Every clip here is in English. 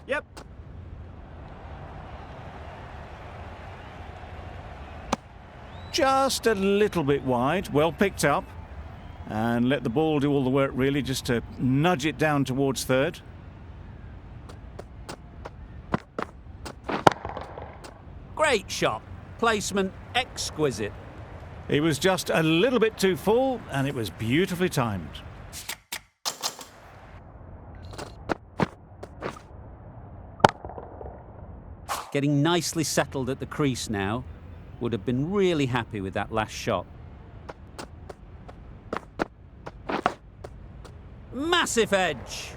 Yep. Just a little bit wide, well picked up. And let the ball do all the work really, just to nudge it down towards third. Great shot. Placement exquisite. He was just a little bit too full, and it was beautifully timed. Getting nicely settled at the crease now. Would have been really happy with that last shot. Massive edge.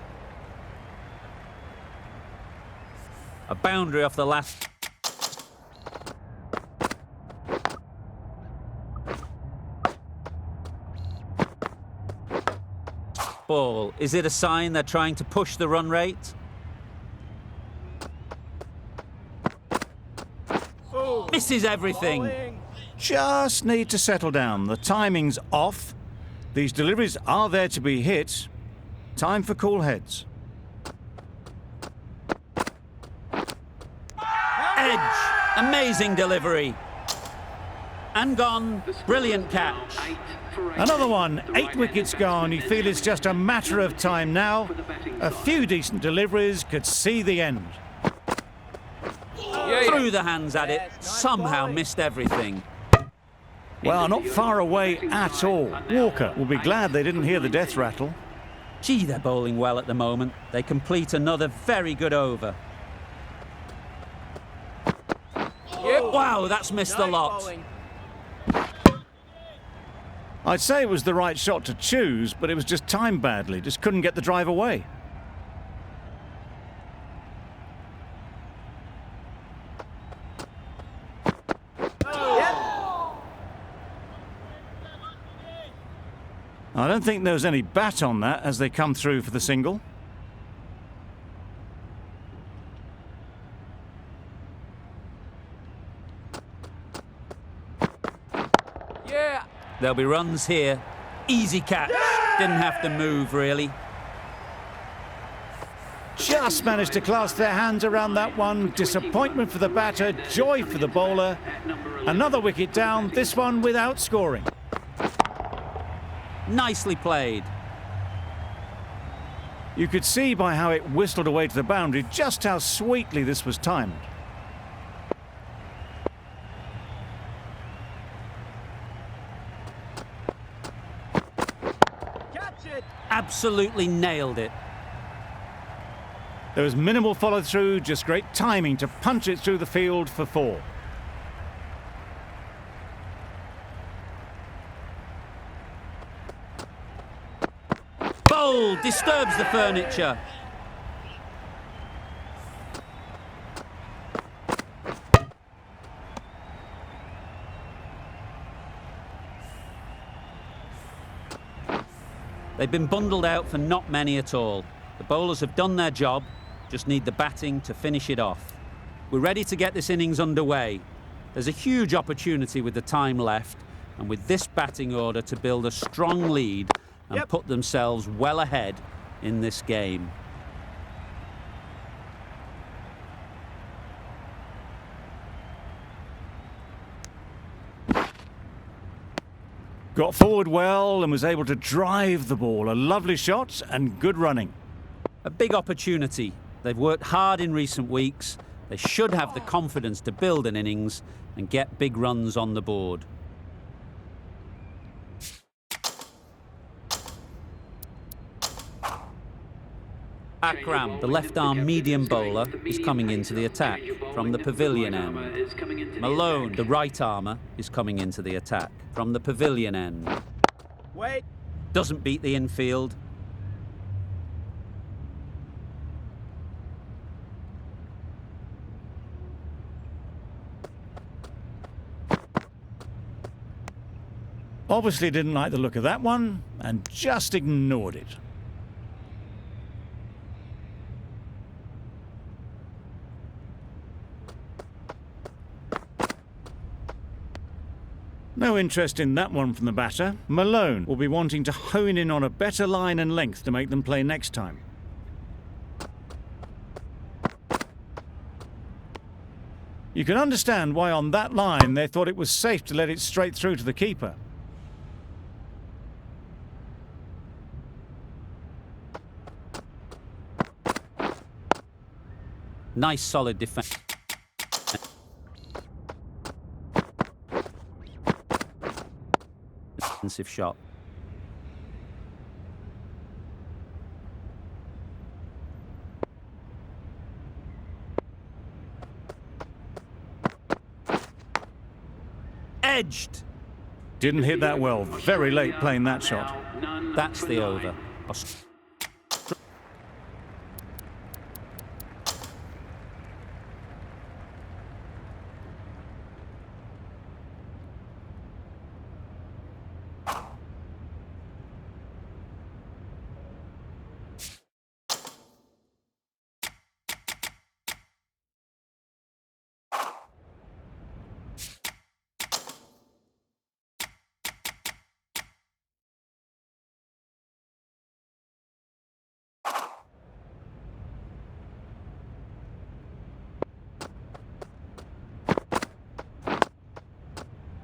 A boundary off the last. Ball. Is it a sign they're trying to push the run rate? Oh, Misses everything. bowling. Just need to settle down. The timing's off. These deliveries are there to be hit. Time for cool heads. Edge. Amazing delivery. And gone. Brilliant catch. Another one, 8 wickets gone. You feel it's just a matter of time now. A few decent deliveries could see the end. Threw the hands at it. Somehow missed everything. Well, not far away at all. Walker will be glad they didn't hear the death rattle. Gee, they're bowling well at the moment. They complete another very good over. Yep. Wow, that's missed a Nice lot. bowling. I'd say it was the right shot to choose, but it was just timed badly. Just couldn't get the drive away. I don't think there was any bat on that as they come through for the single. Yeah. There'll be runs here. Easy catch. Didn't have to move, really. Just managed to clasp their hands around that one. Disappointment for the batter, joy for the bowler. Another wicket down, this one without scoring. Nicely played. You could see by how it whistled away to the boundary just how sweetly this was timed. Catch it. Absolutely nailed it. There was minimal follow-through, just great timing to punch it through the field for 4. Bowl disturbs the furniture. They've been bundled out for not many at all. The bowlers have done their job, just need the batting to finish it off. We're ready to get this innings underway. There's a huge opportunity with the time left, and with this batting order to build a strong lead and put themselves well ahead in this game. Got forward well and was able to drive the ball. A lovely shot and good running. A big opportunity. They've worked hard in recent weeks. They should have the confidence to build an innings and get big runs on the board. Akram, the left-arm medium bowler, is coming into the attack from the pavilion end. Malone, the right-armer, is coming into the attack from the pavilion end. Wait. Doesn't beat the infield. Obviously didn't like the look of that one and just ignored it. No interest in that one from the batter. Malone will be wanting to hone in on a better line and length to make them play next time. You can understand why on that line they thought it was safe to let it straight through to the keeper. Nice solid defense. Defensive shot. Edged. Didn't hit that well. Very late playing that shot. That's the over.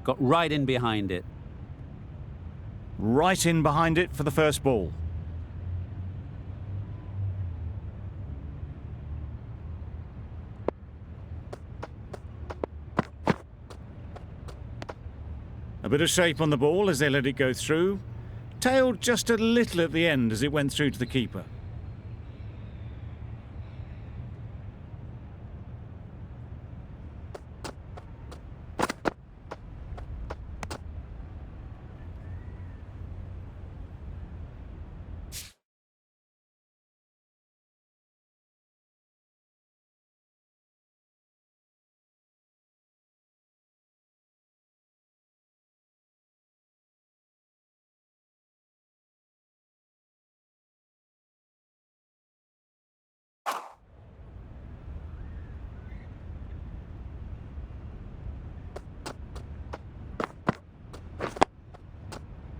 Got right in behind it. Right in behind it for the first ball. A bit of shape on the ball as they let it go through. Tailed just a little at the end as it went through to the keeper.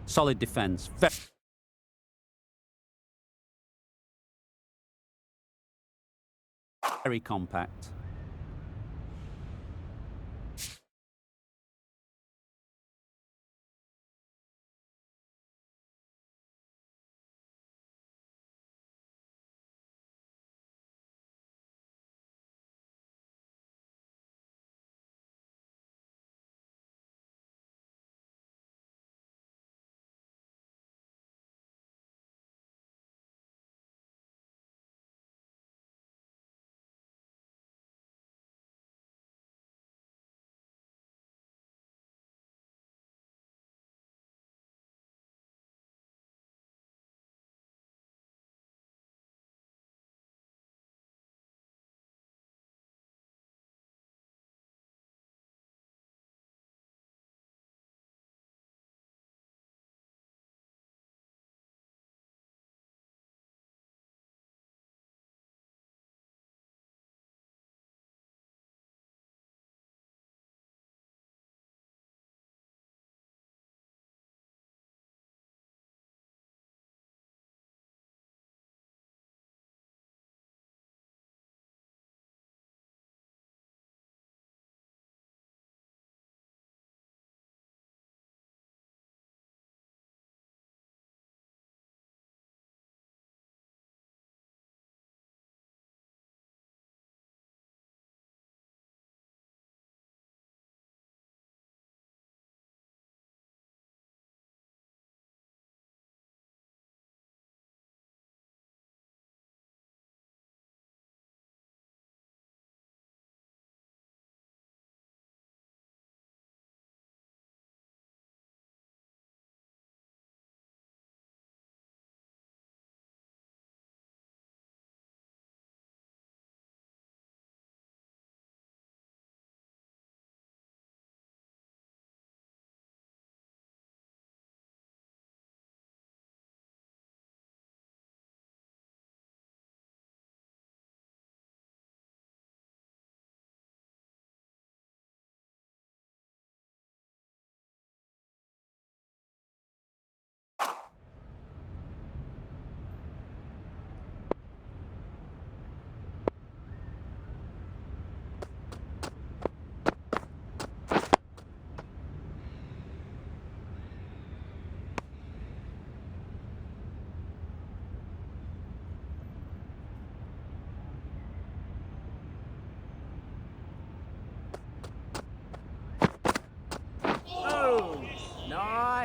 Solid defense. Very compact.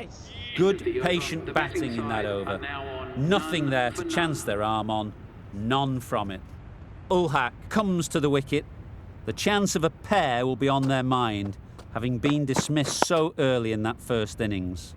Nice. Good, patient batting in that over. Nothing there to chance their arm on. None from it. Ulhak comes to the wicket. The chance of a pair will be on their mind, having been dismissed so early in that first innings.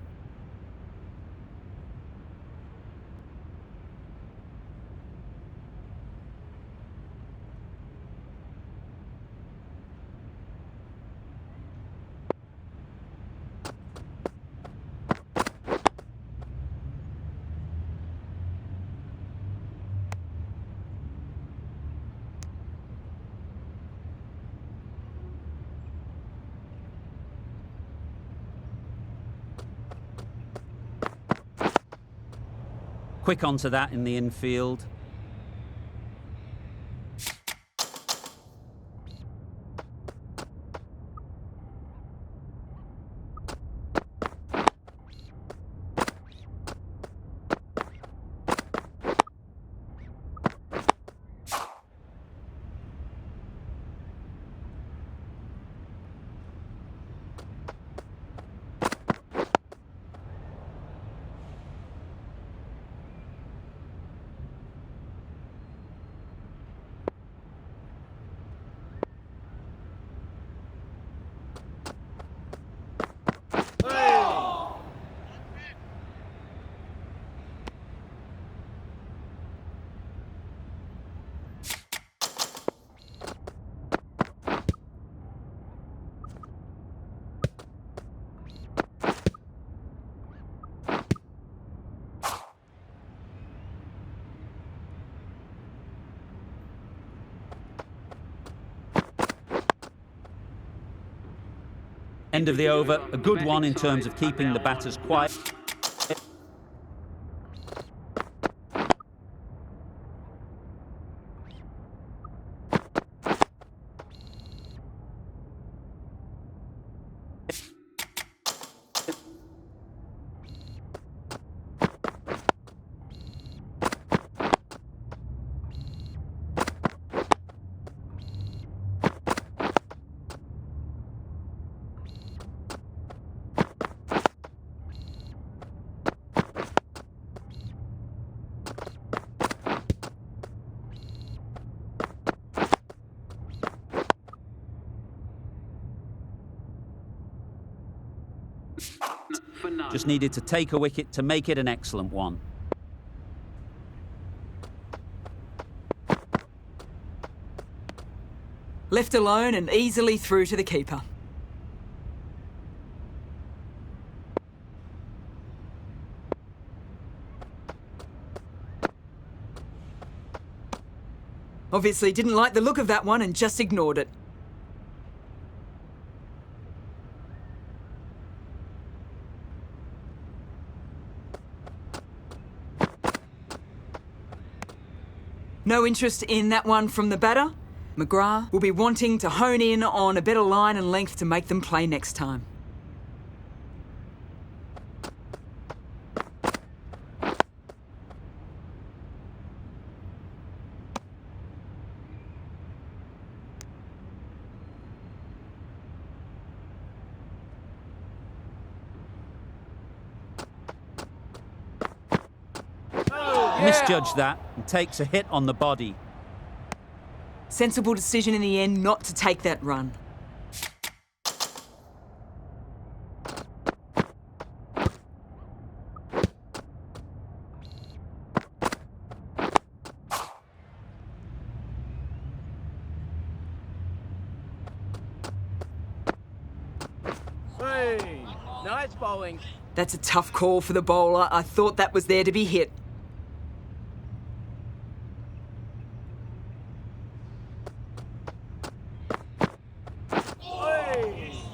Quick onto that in the infield. End of the over, a good one in terms of keeping the batters quiet. Just needed to take a wicket to make it an excellent one. Left alone and easily through to the keeper. Obviously didn't like the look of that one and just ignored it. No interest in that one from the batter. McGrath will be wanting to hone in on a better line and length to make them play next time. Misjudged that and takes a hit on the body. Sensible decision in the end not to take that run. Hey, nice bowling. That's a tough call for the bowler. I thought that was there to be hit.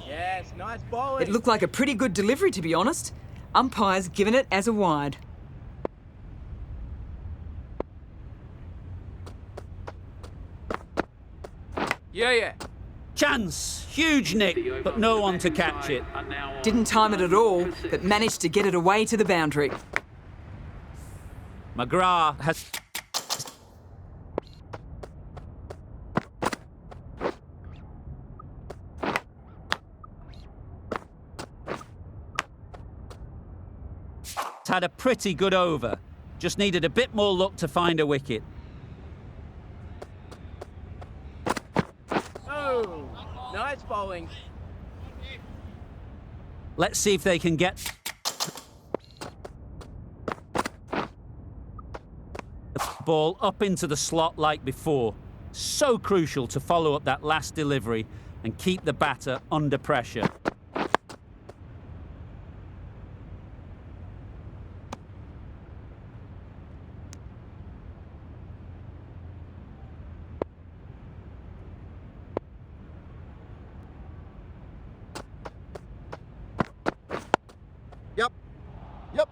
Yes, nice bowling. It looked like a pretty good delivery, to be honest. Umpire's given it as a wide. Yeah. Chance! Huge nick, but no one to catch it. Didn't time it at all, but managed to get it away to the boundary. McGrath has... had a pretty good over. Just needed a bit more luck to find a wicket. Oh, nice bowling. Let's see if they can get the ball up into the slot like before. So crucial to follow up that last delivery and keep the batter under pressure. Yep. Yep.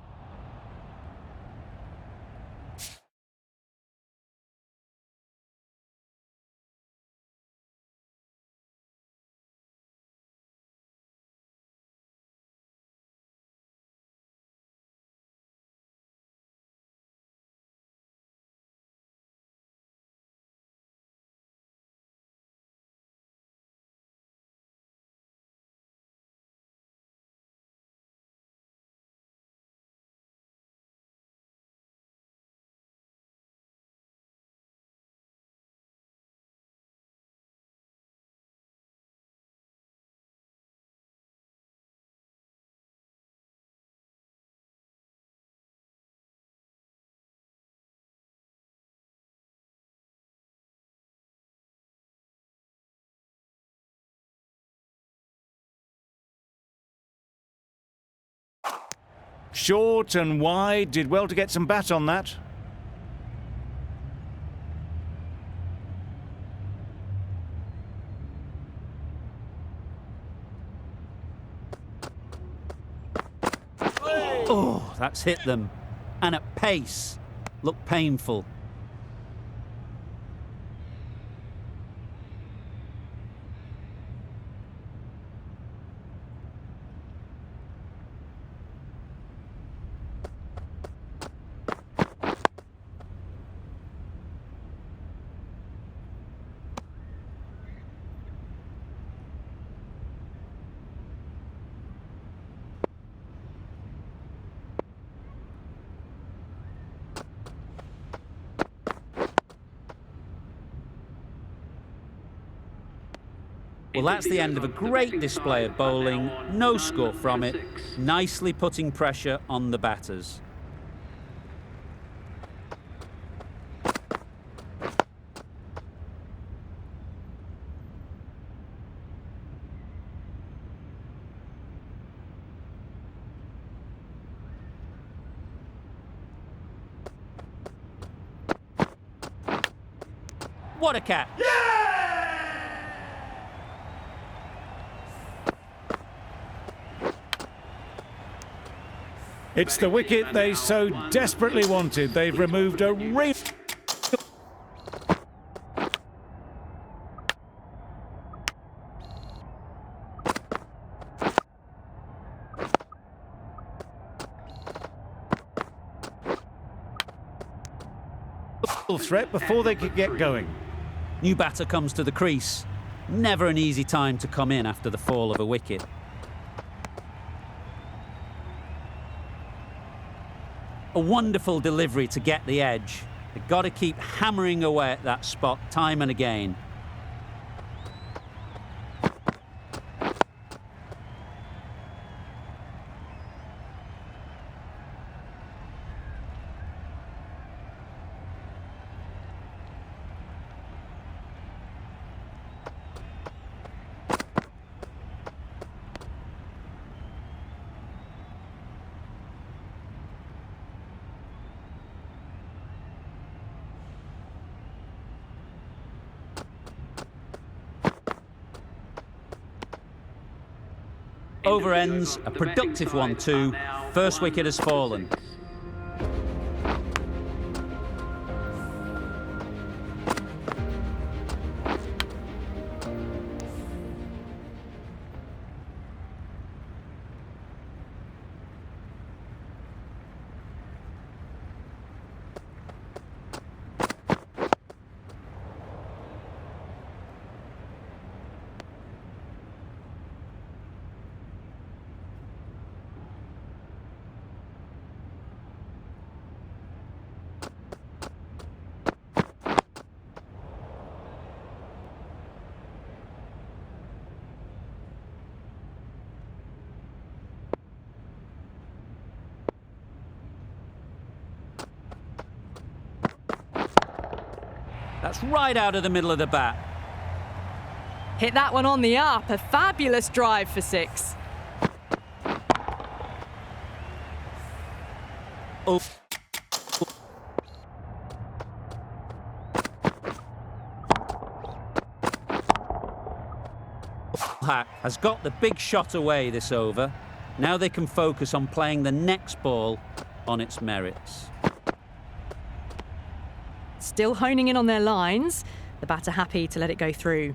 Short and wide, did well to get some bat on that. Oh, that's hit them. And at pace. Looked painful. Well, that's the end of a great display of bowling. No score from it. Nicely putting pressure on the batters. What a catch! It's the wicket they so desperately wanted. They've removed a real... threat before they could get going. New batter comes to the crease. Never an easy time to come in after the fall of a wicket. A wonderful delivery to get the edge. They've got to keep hammering away at that spot time and again. Over ends, a productive one too. First wicket has fallen. That's right out of the middle of the bat. Hit that one on the up. A fabulous drive for 6. Oh. Hack has got the big shot away this over. Now they can focus on playing the next ball on its merits. Still honing in on their lines. The batter happy to let it go through.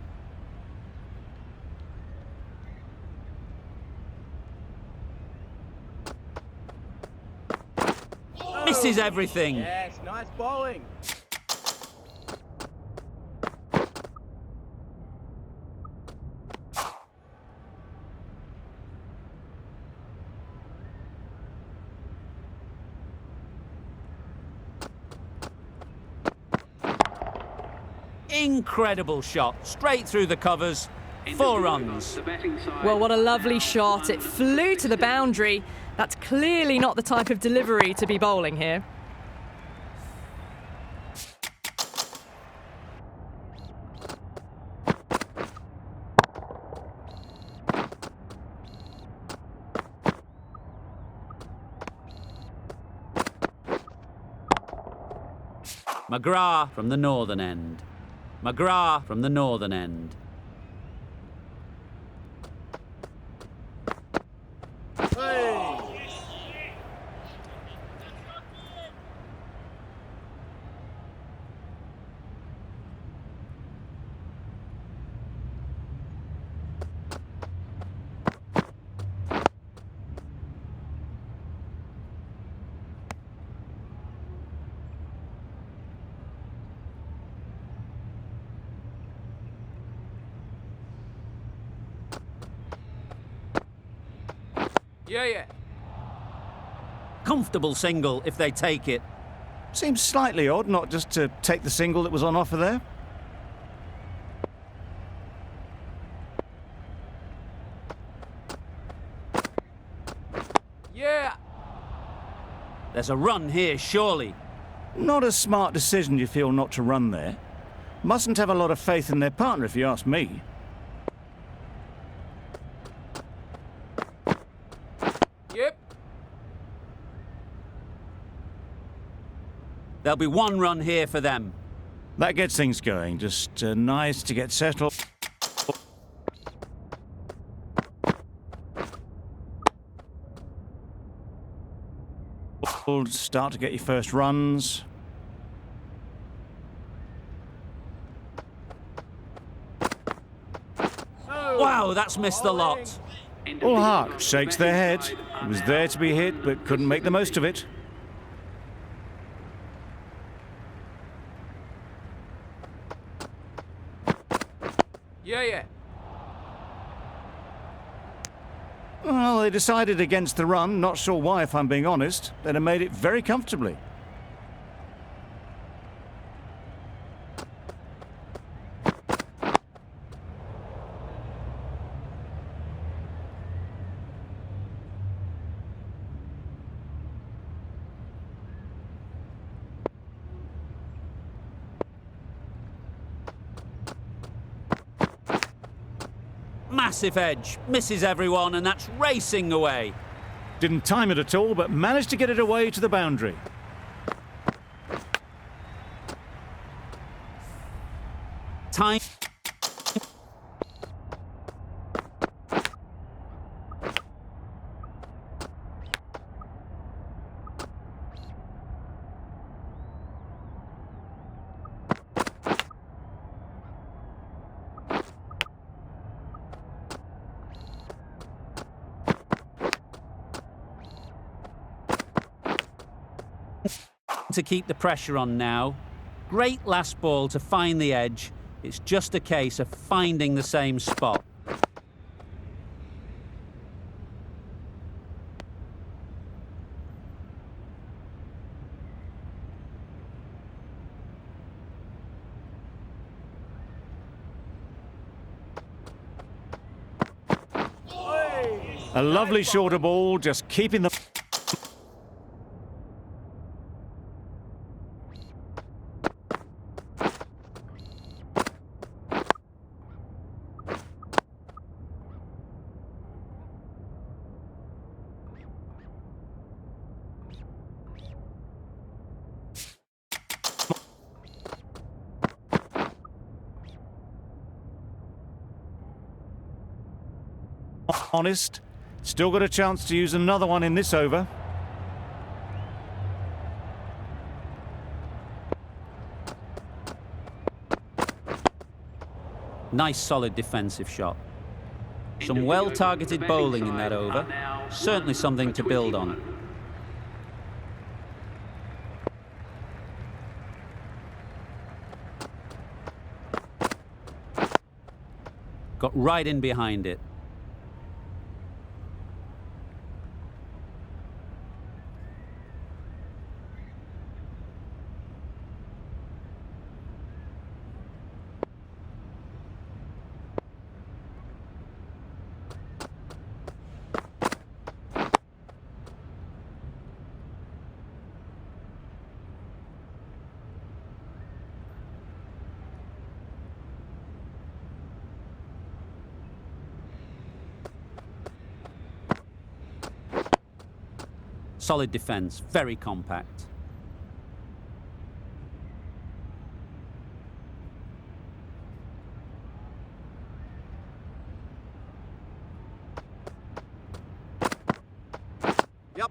Misses everything. Yes, nice bowling. Incredible shot, straight through the covers. 4 runs. Well, what a lovely shot. It flew to the boundary. That's clearly not the type of delivery to be bowling here. McGrath from the northern end. McGrath from the northern end. Yeah. Comfortable single if they take it. Seems slightly odd not just to take the single that was on offer there. Yeah. There's a run here, surely. Not a smart decision, you feel, not to run there. Mustn't have a lot of faith in their partner, if you ask me. Yep. There'll be 1 run here for them. That gets things going. Just nice to get settled. Start to get your first runs. Wow, that's missed the lot. All Hart shakes their head. It was there to be hit, but couldn't make the most of it. Yeah. Well, they decided against the run. Not sure why, if I'm being honest. They'd have made it very comfortably. Massive edge, misses everyone, and that's racing away. Didn't time it at all, but managed to get it away to the boundary. Time. To keep the pressure on now. Great last ball to find the edge. It's just a case of finding the same spot. A lovely shorter ball, just keeping the... Honest. Still got a chance to use another one in this over. Nice solid defensive shot. Some well-targeted bowling in that over. Certainly something to build on. Got right in behind it. Solid defence, very compact. Yep.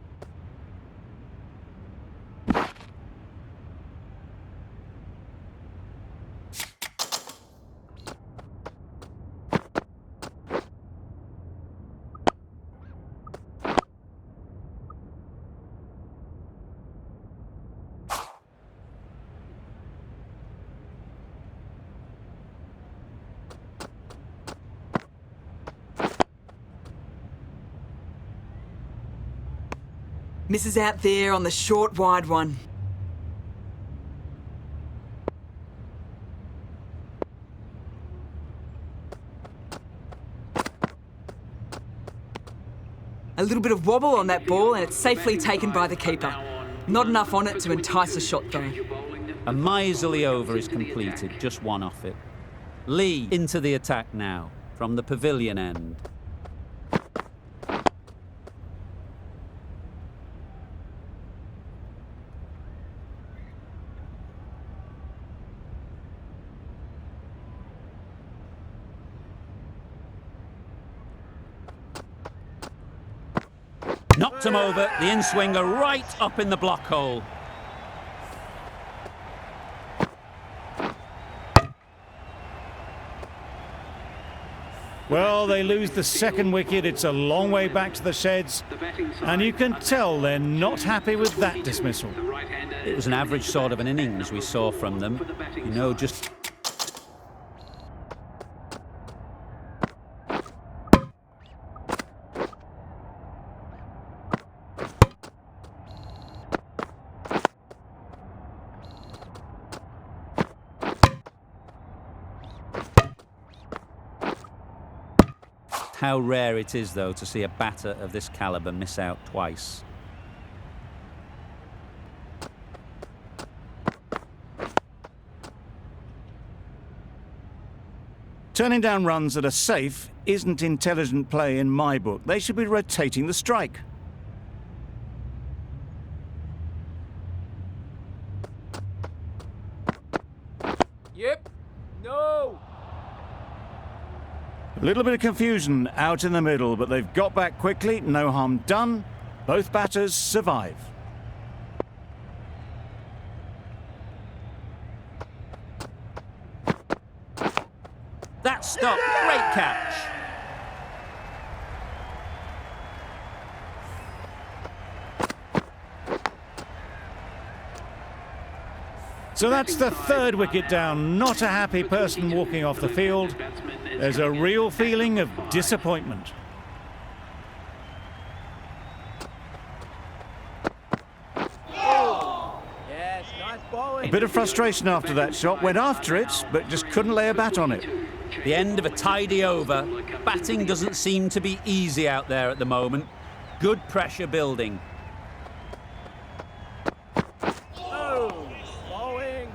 Misses out there on the short, wide one. A little bit of wobble on that ball and it's safely taken by the keeper. Not enough on it to entice a shot though. A miserly over is completed, just one off it. Lee into the attack now, from the pavilion end. Knocked him over, the in-swinger right up in the block hole. Well, they lose the second wicket. It's a long way back to the sheds. And you can tell they're not happy with that dismissal. It was an average sort of an innings we saw from them. You know, just... How rare it is, though, to see a batter of this calibre miss out twice. Turning down runs that are safe isn't intelligent play in my book. They should be rotating the strike. Yep. No. A little bit of confusion out in the middle, but they've got back quickly. No harm done. Both batters survive. That stop, great catch. So that's the third wicket down. Not a happy person walking off the field. There's a real feeling of disappointment. Yes, nice bowling. A bit of frustration after that shot. Went after it, but just couldn't lay a bat on it. The end of a tidy over. Batting doesn't seem to be easy out there at the moment. Good pressure building. Oh, bowling.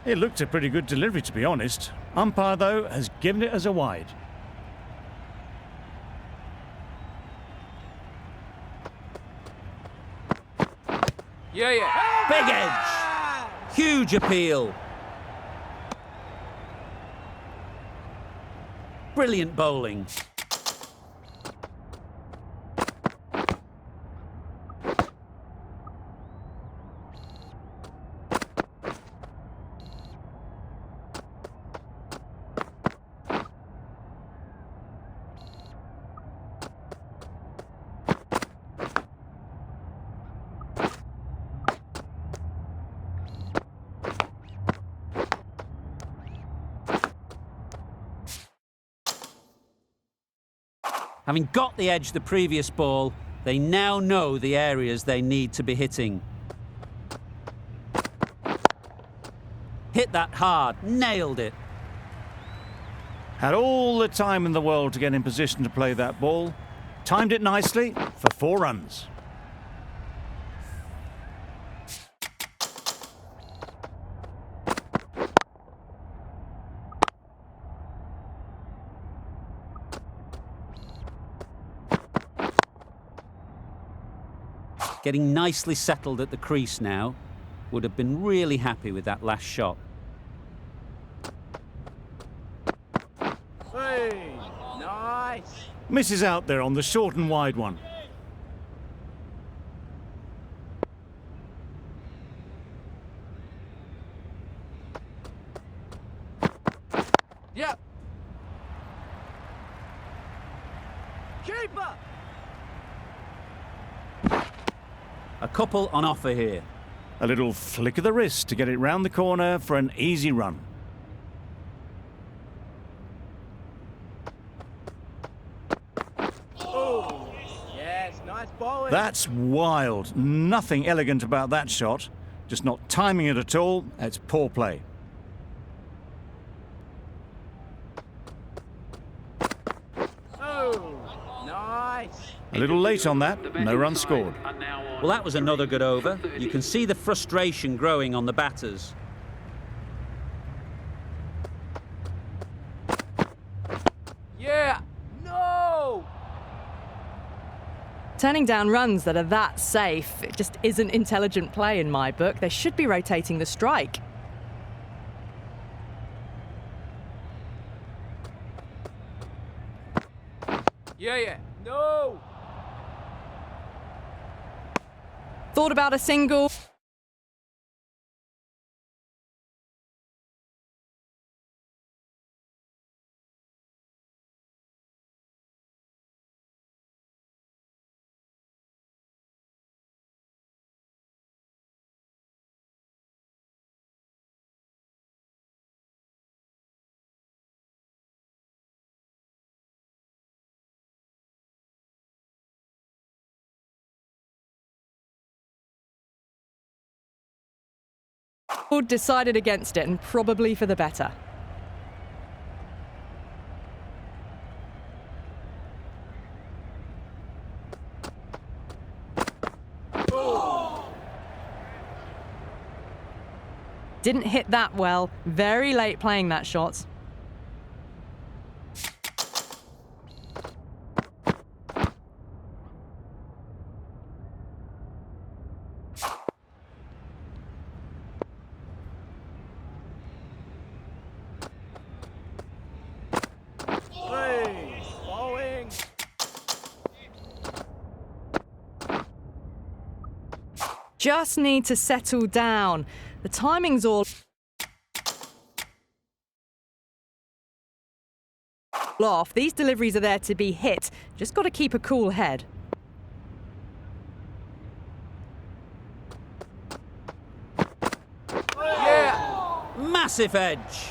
It looked a pretty good delivery, to be honest. Umpire, though, has given it as a wide. Yeah, yeah. Big edge. Huge appeal. Brilliant bowling. Having got the edge the previous ball, they now know the areas they need to be hitting. Hit that hard, nailed it. Had all the time in the world to get in position to play that ball. Timed it nicely for 4 runs. Getting nicely settled at the crease now. Would have been really happy with that last shot. Hey, nice. Misses out there on the short and wide one. Yep. Keeper. A couple on offer here. A little flick of the wrist to get it round the corner for an easy run. Oh, yes, nice bowling. That's wild. Nothing elegant about that shot. Just not timing it at all. It's poor play. Oh, nice. A little late on that. No run scored. Well, that was another good over. You can see the frustration growing on the batters. Yeah. No. Turning down runs that are that safe, it just isn't intelligent play in my book. They should be rotating the strike. Yeah. No. Thought about a single. Decided against it, and probably for the better. Didn't hit that well. Very late playing that shot. Hey, bowling. Just need to settle down. The timing's all off. These deliveries are there to be hit. Just got to keep a cool head. Yeah. Massive edge.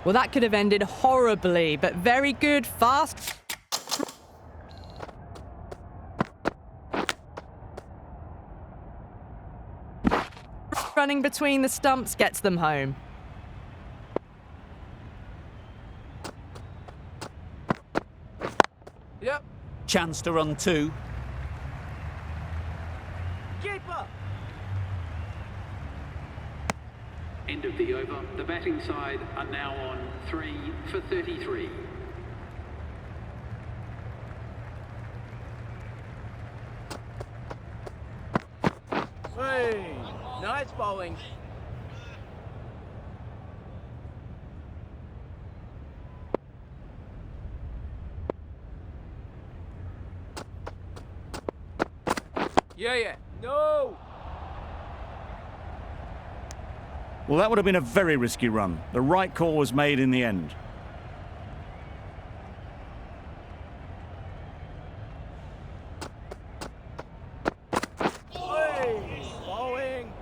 Well, that could have ended horribly, but very good, fast. Running between the stumps gets them home. Yep. Chance to run 2. Keeper. End of the over. The batting side are now on 3 for 33. Hey, nice bowling. Yeah. No. Well, that would have been a very risky run. The right call was made in the end. Hey, bowling.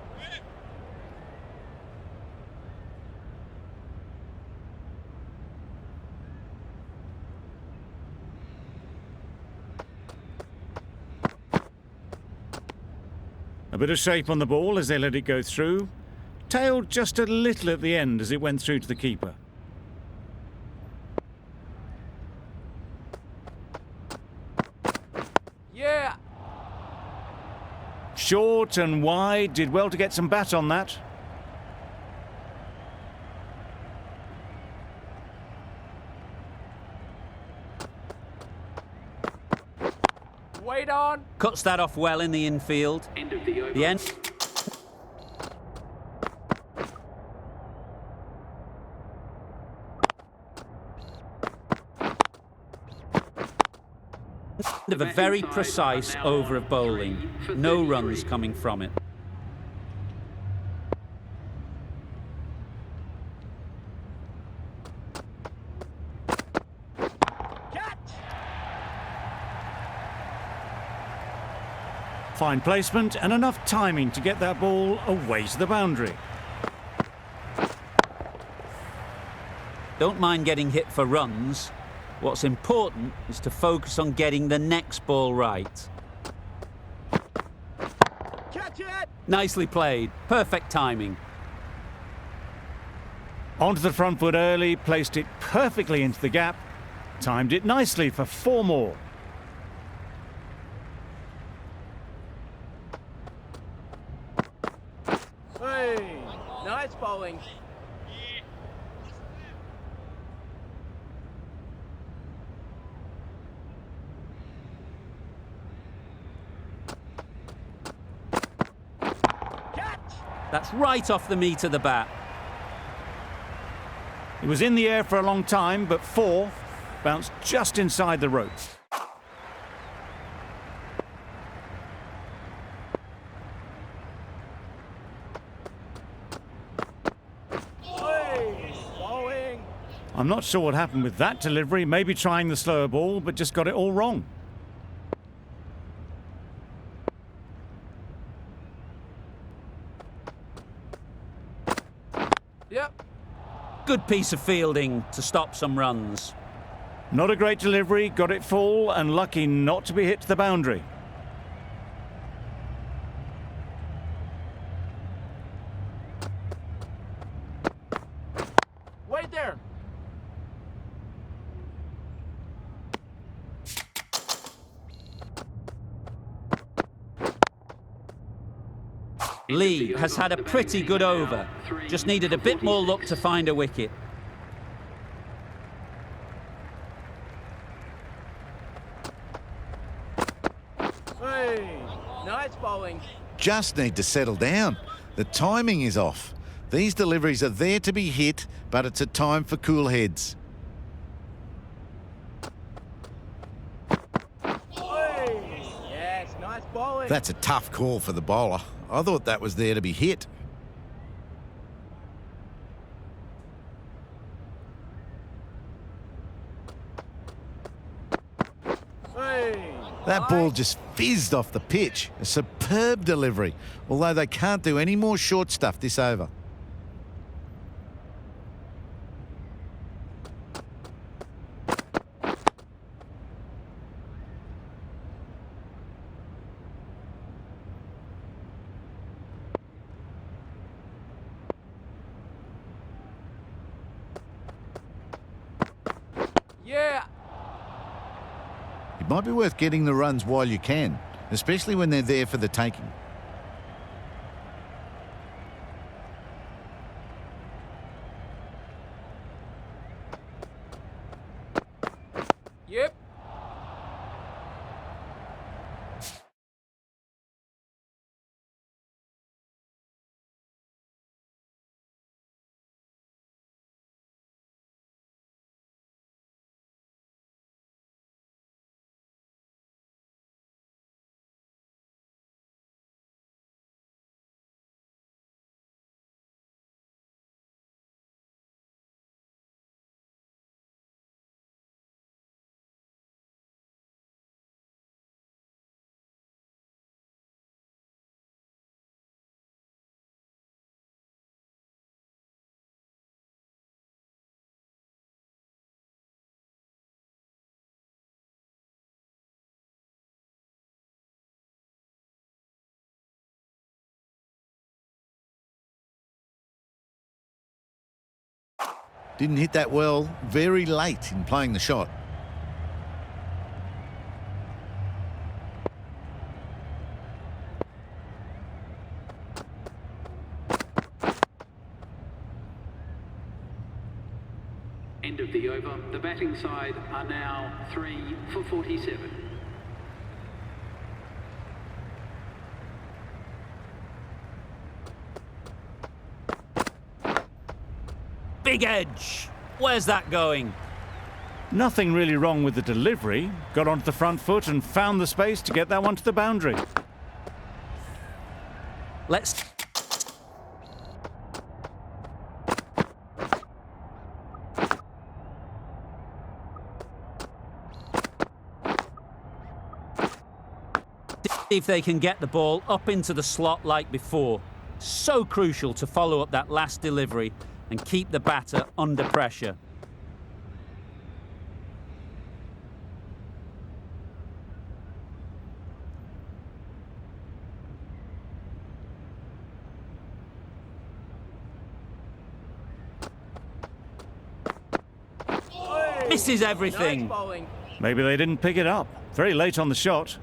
A bit of shape on the ball as they let it go through. Tailed just a little at the end as it went through to the keeper. Yeah. Short and wide, did well to get some bat on that. Wait on. Cuts that off well in the infield. End of the over. The end. Of a very precise over of bowling. No runs coming from it. Catch. Fine placement and enough timing to get that ball away to the boundary. Don't mind getting hit for runs. What's important is to focus on getting the next ball right. Catch it. Nicely played. Perfect timing. Onto the front foot early, placed it perfectly into the gap. Timed it nicely for 4 more. Hey, nice bowling. Catch. That's right off the meat of the bat. It was in the air for a long time, but 4 bounced just inside the ropes. Hey, bowling. I'm not sure what happened with that delivery, maybe trying the slower ball, but just got it all wrong. Yep. Good piece of fielding to stop some runs. Not a great delivery, got it full and lucky not to be hit to the boundary. Wait there. Lee has had a pretty good over. Just needed a bit more luck to find a wicket. Hey, nice bowling. Just need to settle down. The timing is off. These deliveries are there to be hit, but it's a time for cool heads. Hey, yes, nice bowling. That's a tough call for the bowler. I thought that was there to be hit. Hey, That ball just fizzed off the pitch. A superb delivery, although they can't do any more short stuff this over. yeah. It might be worth getting the runs while you can, especially when they're there for the taking. Yep. Didn't hit that well, very late in playing the shot. End of the over. The batting side are now 3 for 47. Big edge. Where's that going? Nothing really wrong with the delivery. Got onto the front foot and found the space to get that one to the boundary. Let's... see if they can get the ball up into the slot like before. So crucial to follow up that last delivery and keep the batter under pressure. Misses everything. Nice bowling. Maybe they didn't pick it up. Very late on the shot.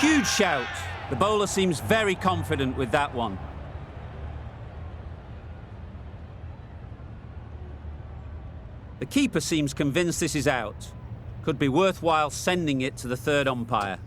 Huge shout. The bowler seems very confident with that one. The keeper seems convinced this is out. Could be worthwhile sending it to the third umpire.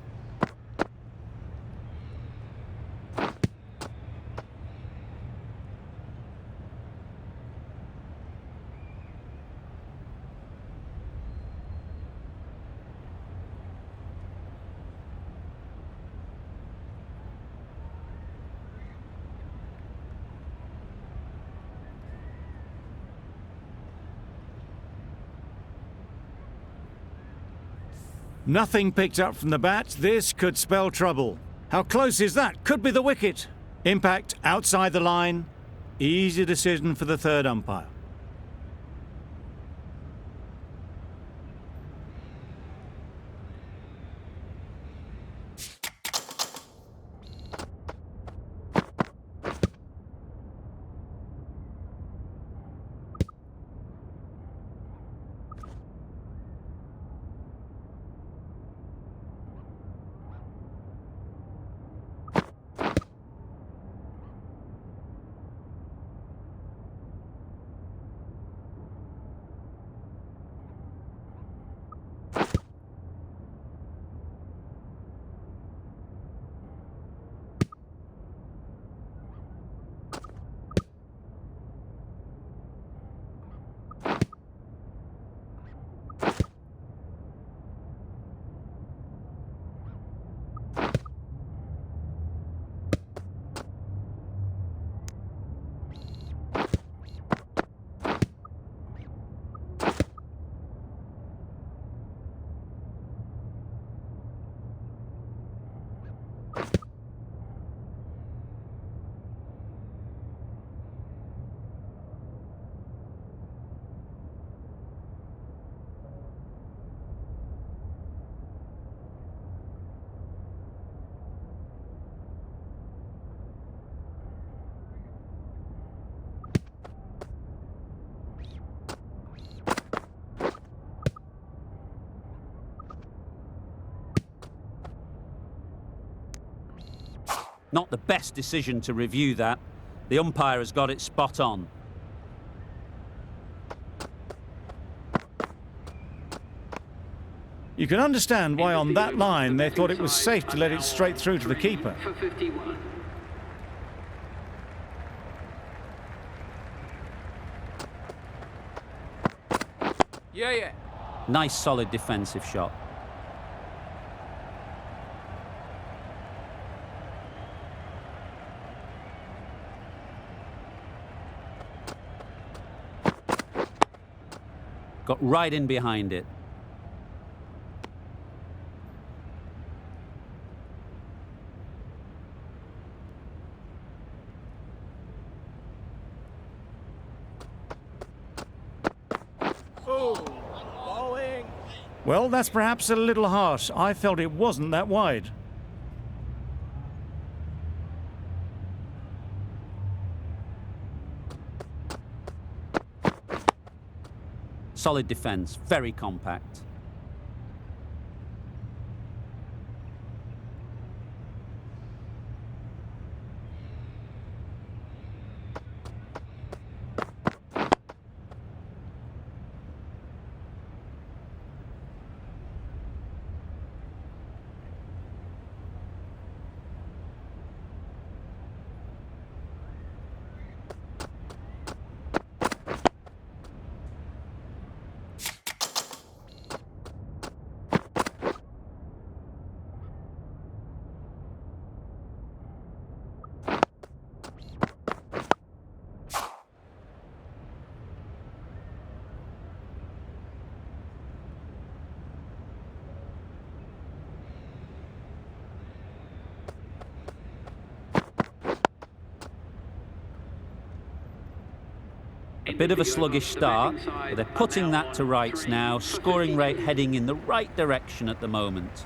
Nothing picked up from the bat. This could spell trouble. How close is that? Could be the wicket. Impact outside the line. Easy decision for the third umpire. Not the best decision to review that. The umpire has got it spot on. You can understand why on that line they thought it was safe to let it straight through to the keeper. For 51. Yeah. Nice solid defensive shot. Got right in behind it. Well, that's perhaps a little harsh. I felt it wasn't that wide. Solid defence, very compact. A bit of a sluggish start, but they're putting that to rights now. Scoring rate heading in the right direction at the moment.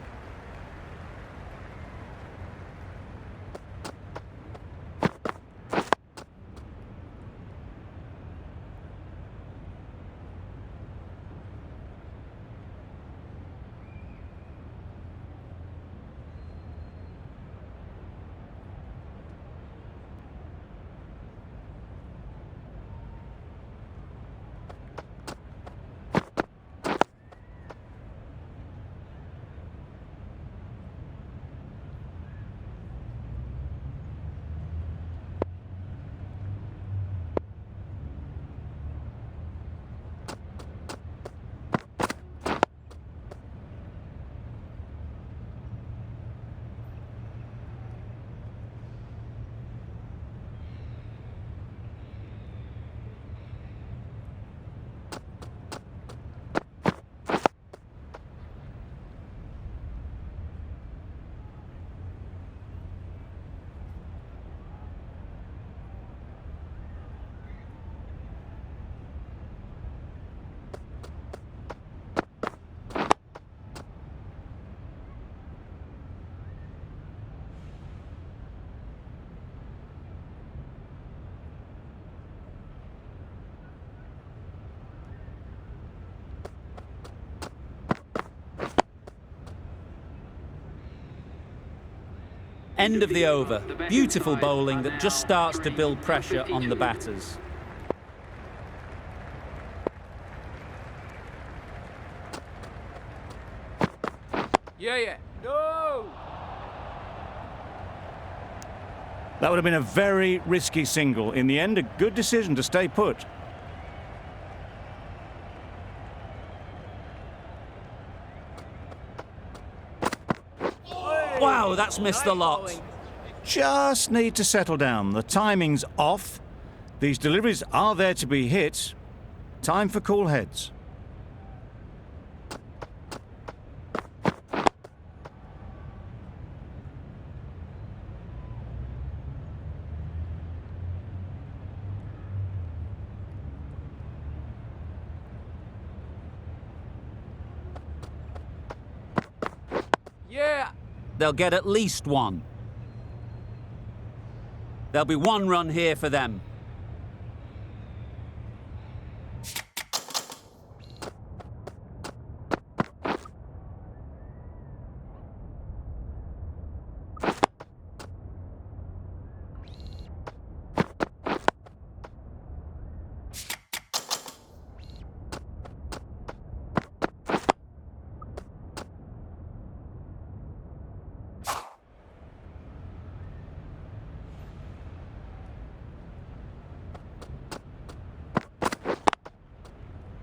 End of the over. Beautiful bowling that just starts to build pressure on the batters. Yeah. No! That would have been a very risky single. In the end, a good decision to stay put. Wow, that's missed the lot. Just need to settle down. The timing's off. These deliveries are there to be hit. Time for cool heads. Yeah! They'll get at least one. There'll be one run here for them.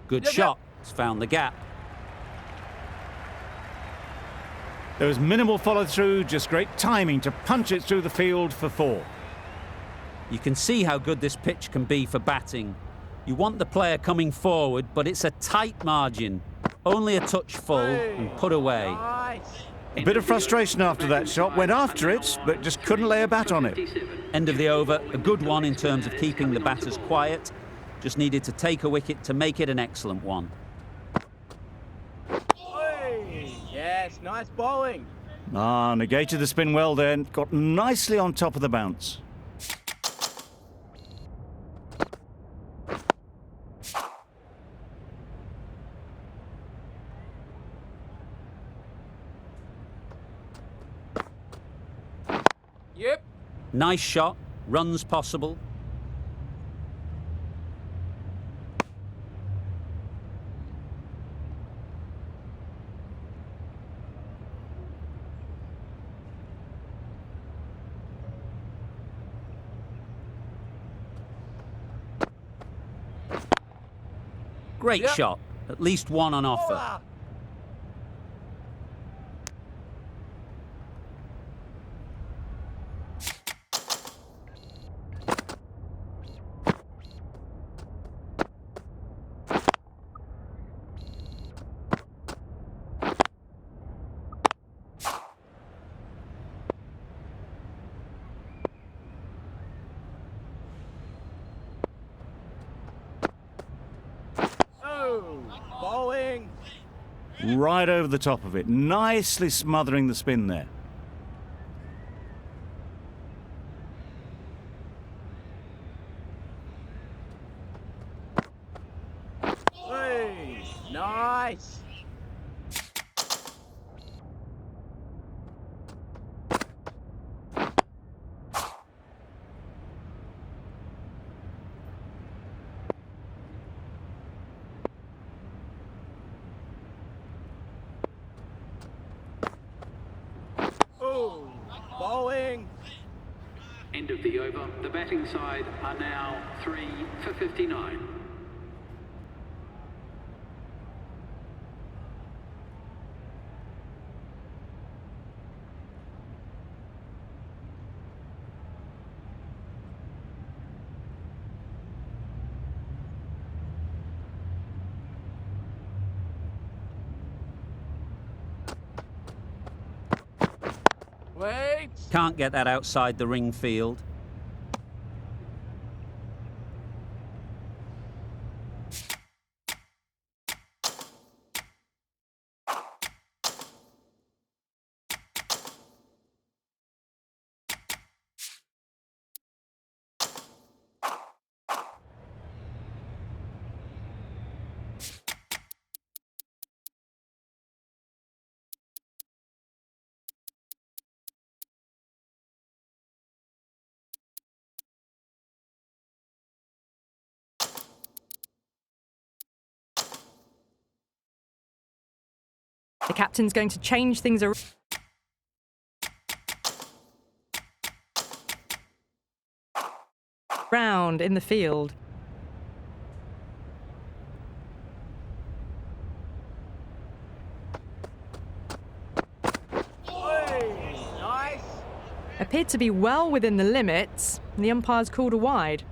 Good shot. It's found the gap. There was minimal follow-through, just great timing to punch it through the field for 4. You can see how good this pitch can be for batting. You want the player coming forward, but it's a tight margin. Only a touch full and put away. A bit of frustration after that shot. Went after it, but just couldn't lay a bat on it. End of the over. A good one in terms of keeping the batters quiet. Just needed to take a wicket to make it an excellent one. Yes, nice bowling. Ah, negated the spin well then. Got nicely on top of the bounce. Yep. Nice shot, runs possible. Great Yep. shot, at least one on offer. Bowler. Oh, bowling. Right over the top of it. Nicely smothering the spin there. Hey, nice. Oh, bowling. End of the over. The batting side are now 3 for 59. Wait. Can't get that outside the ring field. The captain's going to change things around in the field. Hey, nice. Appeared to be well within the limits. The umpire's called a wide.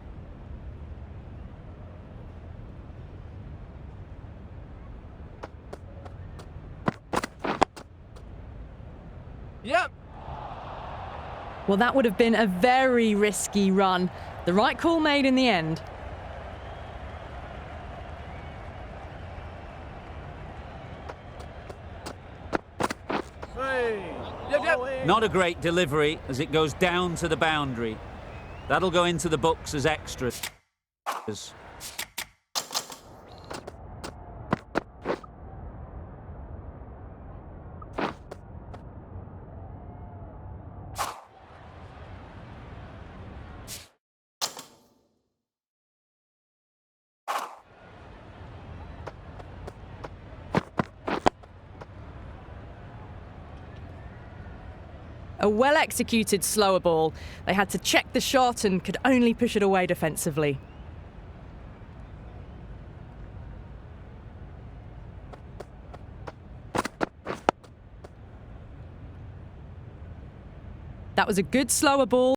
Yep. Well, that would have been a very risky run. The right call made in the end. Hey. Yep. Not a great delivery as it goes down to the boundary. That'll go into the books as extras. A well-executed slower ball. They had to check the shot and could only push it away defensively. That was a good slower ball.